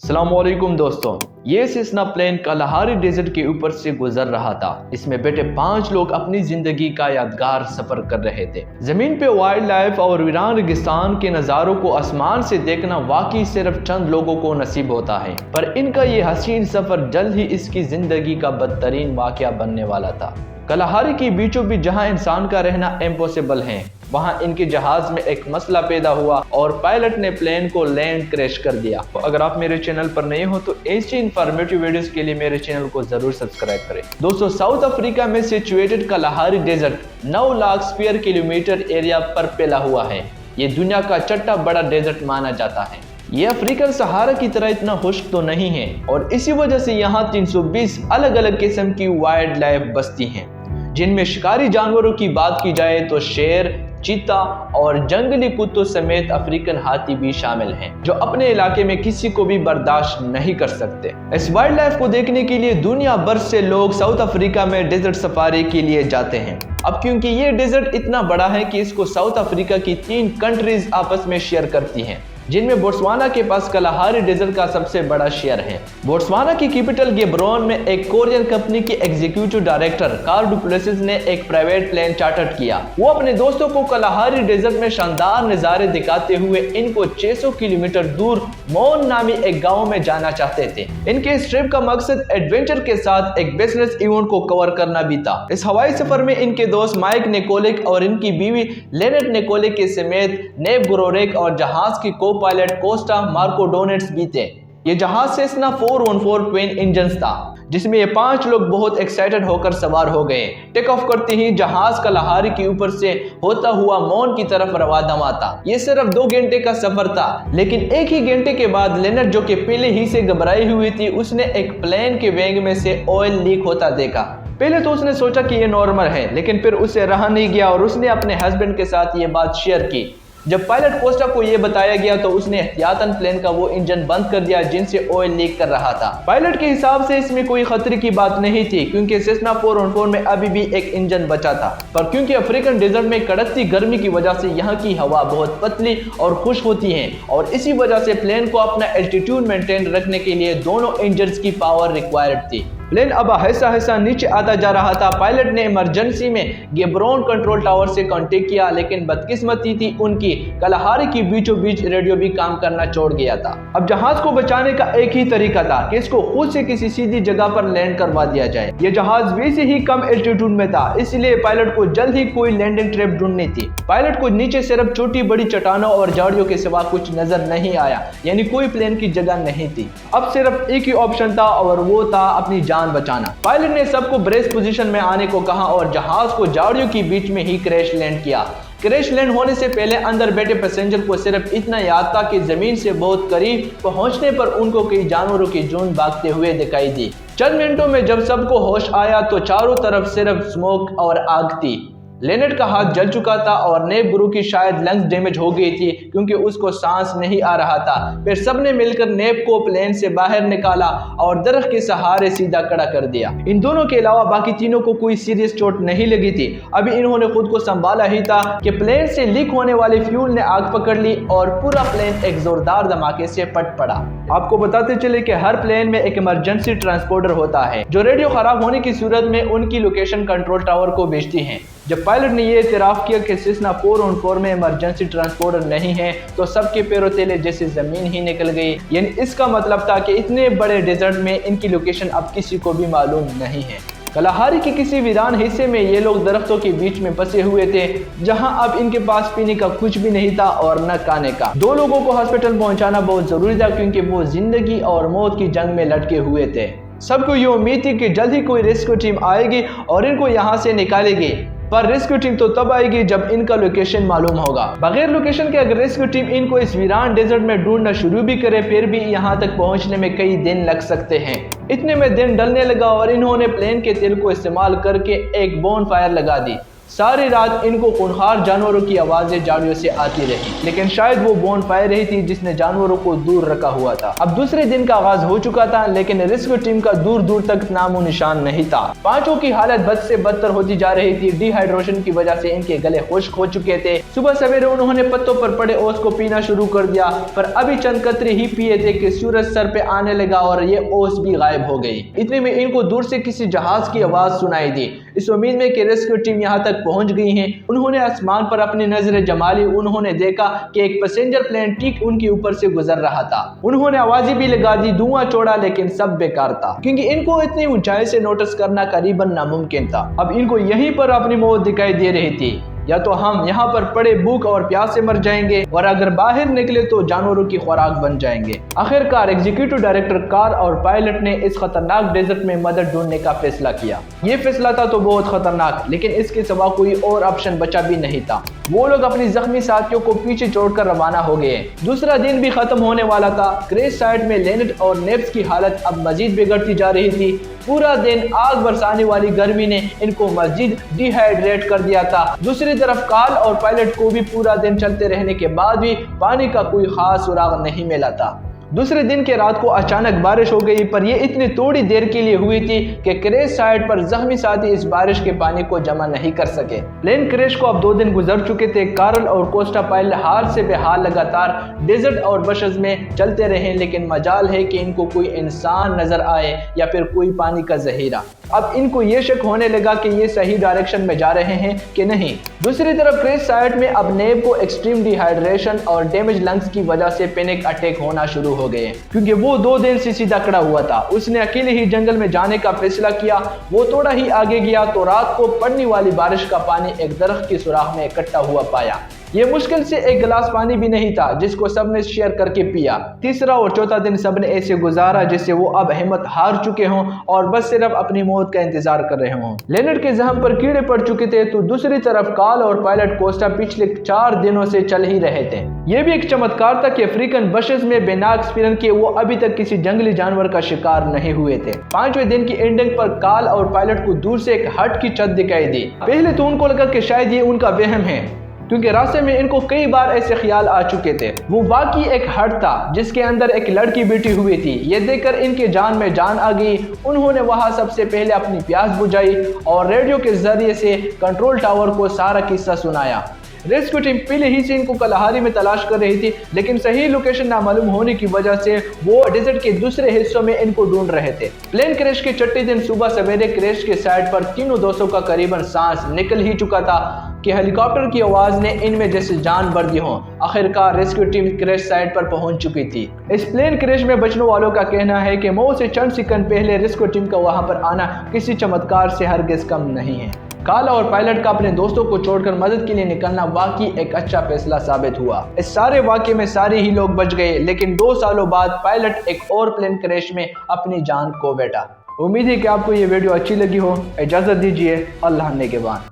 अस्सलाम वालेकुम दोस्तों, ये सेसना प्लेन कलाहारी डेजर्ट के ऊपर से गुजर रहा था। इसमें बैठे 5 लोग अपनी जिंदगी का यादगार सफर कर रहे थे। जमीन पे वाइल्ड लाइफ और वीरान रेगिस्तान के नज़ारों को आसमान से देखना वाकई सिर्फ चंद लोगों को नसीब होता है, पर इनका ये हसीन सफर जल्द ही इसकी जिंदगी का बदतरीन वाकया बनने वाला था। कलाहारी की बीचों बीच जहां इंसान का रहना इम्पॉसिबल है, वहां इनके जहाज में एक मसला पैदा हुआ और पायलट ने प्लेन को लैंड क्रैश कर दिया। तो अगर आप मेरे चैनल पर नए हो तो ऐसी इंफॉर्मेटिव वीडियोस के लिए मेरे चैनल को जरूर सब्सक्राइब करें। दोस्तों, साउथ अफ्रीका में situated Kalahari desert 9 lakh square kilometre area पर फैला हुआ है। ये दुनिया का छठा बड़ा डेजर्ट माना जाता है। ये अफ्रीकन सहारा की तरह इतना खुश्क तो नहीं है और इसी वजह से यहाँ 320 अलग अलग किस्म की वाइल्ड लाइफ बस्ती हैं, जिनमें शिकारी जानवरों की बात की जाए तो शेर, चीता और जंगली कुत्तों समेत अफ्रीकन हाथी भी शामिल हैं, जो अपने इलाके में किसी को भी बर्दाश्त नहीं कर सकते। इस वाइल्ड लाइफ को देखने के लिए दुनिया भर से लोग साउथ अफ्रीका में डेजर्ट सफारी के लिए जाते हैं। अब क्योंकि ये डेजर्ट इतना बड़ा है कि इसको साउथ अफ्रीका की 3 कंट्रीज आपस में शेयर करती हैं, जिनमें बोट्सवाना के पास कलाहारी डेजर्ट का सबसे बड़ा शेयर है। बोट्सवाना की कैपिटल गेब्रोन में एक कोरियन कंपनी के executive director Carl du Plessis ने एक प्राइवेट प्लेन चार्टर किया। वो अपने दोस्तों को कलाहारी डेजर्ट में शानदार नज़ारे दिखाते हुए इनको 600 किलोमीटर दूर मोन नामी एक गांव में जाना चाहते थे। इनके इस ट्रिप का मकसद एडवेंचर के साथ एक बिजनेस इवेंट को कवर करना भी था। इस हवाई सफर में इनके दोस्त माइक निकोलिक और इनकी बीवी लेनेट निकोलिक के समेत नेब ग्रोरेक और जहाज की पायलट कोस्टा मार्को डोनेट्स भी थे। ये जहाज सेसना 414 ट्विन इंजन था, जिसमें ये 5 लोग बहुत एक्साइटेड होकर सवार हो गए। टेक ऑफ करते ही जहाज कलाहारी के ऊपर से होता हुआ मोन की तरफ रवाना हुआ था। ये सिर्फ 2 घंटे का सफर था, लेकिन एक ही घंटे के बाद लेनट, जो कि पहले ही से घबराई हुई थी, उसने एक प्लेन के वेंग में से ऑयल लीक होता देखा। पहले तो उसने सोचा कि ये नॉर्मल है, लेकिन फिर उसे रहा नहीं गया और उसने अपने हस्बैंड के साथ ये बात शेयर की। जब पायलट कोस्टा को यह बताया गया तो उसने एहतियातन प्लेन का वो इंजन बंद कर दिया जिनसे ऑयल लीक कर रहा था। पायलट के हिसाब से इसमें कोई खतरे की बात नहीं थी, क्योंकि सेसना 414 में अभी भी एक इंजन बचा था। पर क्योंकि अफ्रीकन डेजर्ट में कड़कती गर्मी की वजह से यहाँ की हवा बहुत पतली और खुश्क होती है, और इसी वजह से प्लेन को अपना एल्टीट्यूड मेंटेन रखने के लिए दोनों इंजन की पावर रिक्वायर्ड थी। प्लेन अब ऐसा नीचे आता जा रहा था। पायलट ने इमरजेंसी में गेब्रोन कंट्रोल टावर से कांटेक्ट किया, लेकिन बदकिस्मती थी उनकी, कलाहारी की बीचों बीच रेडियो भी काम करना छोड़ गया था। अब जहाज को बचाने का एक ही तरीका था कि इसको खुद से किसी सीधी जगह पर लैंड करवा दिया जाए। ये जहाज वैसे ही कम एल्टीट्यूड में था, इसलिए पायलट को जल्द ही कोई लैंडिंग ट्रैप ढूंढनी थी। पायलट को नीचे सिर्फ छोटी बड़ी चट्टानों और झाड़ियों के सिवा कुछ नजर नहीं आया, यानी कोई प्लेन की जगह नहीं थी। अब सिर्फ एक ही ऑप्शन था और वो था अपनी जान बचाना। पायलट ने सबको ब्रेस पोजीशन में आने को कहा और जहाज को झाड़ियों के बीच में ही क्रैश लैंड किया। क्रैश लैंड होने से पहले अंदर बैठे पैसेंजर को सिर्फ इतना याद था कि जमीन से बहुत करीब पहुंचने पर उनको कई जानवरों की झुंड भागते हुए दिखाई दी। चंद मिनटों में जब सबको होश आया तो चारों तरफ सिर्फ स्मोक और आग थी। लेनेट का हाथ जल चुका था और नेब गुरु की शायद लंग्स डैमेज हो गई थी, क्योंकि उसको सांस नहीं आ रहा था। फिर सबने मिलकर नेब को प्लेन से बाहर निकाला और दरख्त के सहारे सीधा खड़ा कर दिया। इन दोनों के अलावा बाकी तीनों को कोई सीरियस चोट नहीं लगी थी। अभी इन्होंने खुद को संभाला ही था कि प्लेन से लीक होने वाले फ्यूल ने आग पकड़ ली और पूरा प्लेन एक जोरदार धमाके से फट पड़ा। आपको बताते चले कि हर प्लेन में एक इमरजेंसी ट्रांसपोर्टर होता है, जो रेडियो खराब होने की सूरत में उनकी लोकेशन कंट्रोल टावर को भेजती है। जब पायलट ने यह इतराफ किया कि सेसना 414 में इमरजेंसी ट्रांसपोर्टर नहीं है, तो सबके पैरों तले जैसे जमीन ही निकल गई। यानी इसका मतलब था कि इतने बड़े डेजर्ट में इनकी लोकेशन अब किसी को भी मालूम नहीं है। कलाहारी के किसी वीरान हिस्से में ये लोग दरख्तों के बीच में फंसे हुए थे, जहां अब इनके पास पीने का कुछ भी नहीं था और न खाने का। 2 लोगों को हॉस्पिटल पहुंचाना बहुत जरूरी था, क्योंकि वो जिंदगी और मौत की जंग में लटके हुए थे। सबको ये उम्मीद थी कि जल्द ही कोई रेस्क्यू टीम आएगी और इनको यहाँ से निकालेगी, पर रेस्क्यू टीम तो तब आएगी जब इनका लोकेशन मालूम होगा। बगैर लोकेशन के अगर रेस्क्यू टीम इनको इस वीरान डेजर्ट में ढूंढना शुरू भी करे, फिर भी यहाँ तक पहुँचने में कई दिन लग सकते हैं। इतने में दिन ढलने लगा और इन्होंने प्लेन के तेल को इस्तेमाल करके एक बोन फायर लगा दी। सारी रात इनको खूंखार जानवरों की आवाजें झाड़ियों से आती रही, लेकिन शायद वो बोन फायर रही थी जिसने जानवरों को दूर रखा हुआ था। अब दूसरे दिन का आगाज हो चुका था, लेकिन रेस्क्यू टीम का दूर दूर तक नामो निशान नहीं था। पांचों की हालत बद से बदतर होती जा रही थी। डिहाइड्रेशन की वजह से इनके गले खुश्क हो चुके थे। सुबह सवेरे उन्होंने पत्तों पर पड़े ओस को पीना शुरू कर दिया, पर अभी चंद कतरे ही पिए थे कि सूरज सर पे आने लगा और ये ओस भी गायब हो गई। इतने में इनको दूर से किसी जहाज की आवाज सुनाई दी। इस उम्मीद में कि रेस्क्यू टीम यहाँ तक पहुंच गई है, उन्होंने आसमान पर अपनी नजरें जमा ली। उन्होंने देखा कि एक पैसेंजर प्लेन ठीक उनके ऊपर से गुजर रहा था। उन्होंने आवाजें भी लगा दी, धुआं छोड़ा, लेकिन सब बेकार था, क्योंकि इनको इतनी ऊंचाई से नोटिस करना करीबन नामुमकिन था। अब इनको यहीं पर अपनी मौत दिखाई दे रही थी। या तो हम यहाँ पर पड़े भूख और प्यास से मर जाएंगे, और अगर बाहर निकले तो जानवरों की खुराक बन जाएंगे। आखिरकार एग्जीक्यूटिव डायरेक्टर कार और पायलट ने इस खतरनाक डेजर्ट में मदद ढूंढने का फैसला किया। ये फैसला था तो बहुत खतरनाक, लेकिन इसके सिवा कोई और ऑप्शन बचा भी नहीं था। वो लोग अपनी जख्मी साथियों को पीछे छोड़कर रवाना हो गए। दूसरा दिन भी खत्म होने वाला था। क्रैश साइट में लेनेट और नेप्स की हालत अब मजीद बिगड़ती जा रही थी। पूरा दिन आग बरसाने वाली गर्मी ने इनको मजीद डिहाइड्रेट कर दिया था। दूसरी तरफ कार्ल और पायलट को भी पूरा दिन चलते रहने के बाद भी पानी का कोई खास सुराग नहीं मिला था। दूसरे दिन के रात को अचानक बारिश हो गई, पर यह इतनी थोड़ी देर के लिए हुई थी कि क्रैश साइट पर जख्मी साथी इस बारिश के पानी को जमा नहीं कर सके। प्लेन क्रैश को अब 2 दिन गुजर चुके थे। कार्ल और कोस्टा पायलट हाल से बेहाल लगातार डेजर्ट और बशर्स में चलते रहे, लेकिन मजाल है कि इनको कोई इंसान नजर आए या फिर कोई पानी का जहीरा। अब इनको ये शक होने लगा कि ये सही डायरेक्शन में जा रहे हैं कि नहीं। दूसरी तरफ क्रैश साइट में अब नेब को एक्सट्रीम डिहाइड्रेशन और डैमेज लंग्स की वजह से पैनिक अटैक होना शुरू हो गए, क्योंकि वो 2 दिन से सीधा खड़ा हुआ था। उसने अकेले ही जंगल में जाने का फैसला किया। वो थोड़ा ही आगे गया तो रात को पड़ने वाली बारिश का पानी एक दरख्त की सुराख में इकट्ठा हुआ पाया। ये मुश्किल से एक गिलास पानी भी नहीं था, जिसको सबने शेयर करके पिया। तीसरा और चौथा दिन सबने ऐसे गुजारा जैसे वो अब हिम्मत हार चुके हों और बस सिर्फ अपनी मौत का इंतजार कर रहे हों। लेनेट के जख्म पर कीड़े पड़ चुके थे, तो दूसरी तरफ कार्ल और पायलट कोस्टा पिछले 4 दिनों से चल ही रहे थे। यह भी एक चमत्कार था कि अफ्रीकन बशर्स में बिना एक्सपीरियंस के वो अभी तक किसी जंगली जानवर का शिकार नहीं हुए थे। 5वें दिन की एंडिंग पर कार्ल और पायलट को दूर से एक हट की छत दिखाई दी। पहले तो उनको लगा कि शायद ये उनका वहम है, क्योंकि रास्ते में इनको कई बार ऐसे ख्याल आ चुके थे। वो वाकई एक हट था जिसके अंदर एक लड़की बैठी हुई थी। ये देखकर इनके जान में जान आ गई। उन्होंने वहां सबसे पहले अपनी प्यास बुझाई और रेडियो के जरिए से कंट्रोल टावर को सारा किस्सा सुनाया। रेस्क्यू टीम पहले ही से इनको कलहारी में तलाश कर रही थी, लेकिन सही लोकेशन नामालूम होने की वजह से वो डेजर्ट के दूसरे हिस्सों में इनको ढूंढ रहे थे। प्लेन क्रैश के छठे दिन सुबह सवेरे क्रैश के साइड पर तीनों दोस्तों का करीबन सांस निकल ही चुका था कि हेलीकॉप्टर की आवाज ने इनमें जैसे जान भर दी हो। आखिरकार रेस्क्यू टीम क्रैश साइट पर पहुंच चुकी थी। इस प्लेन क्रैश में बचने वालों का कहना है कि मौत से चंद सेकंड पहले रेस्क्यू टीम का वहां पर आना किसी चमत्कार से हरगिज कम नहीं है। कार्ल और पायलट का अपने दोस्तों को छोड़कर मदद के लिए निकलना वाकई एक अच्छा फैसला साबित हुआ। इस सारे वाकये में सारे ही लोग बच गए, लेकिन 2 सालों बाद पायलट एक और प्लेन क्रैश में अपनी जान खो बैठा। उम्मीद है कि आपको ये वीडियो अच्छी लगी हो। इजाजत दीजिए। अल्लाह ने के बाद।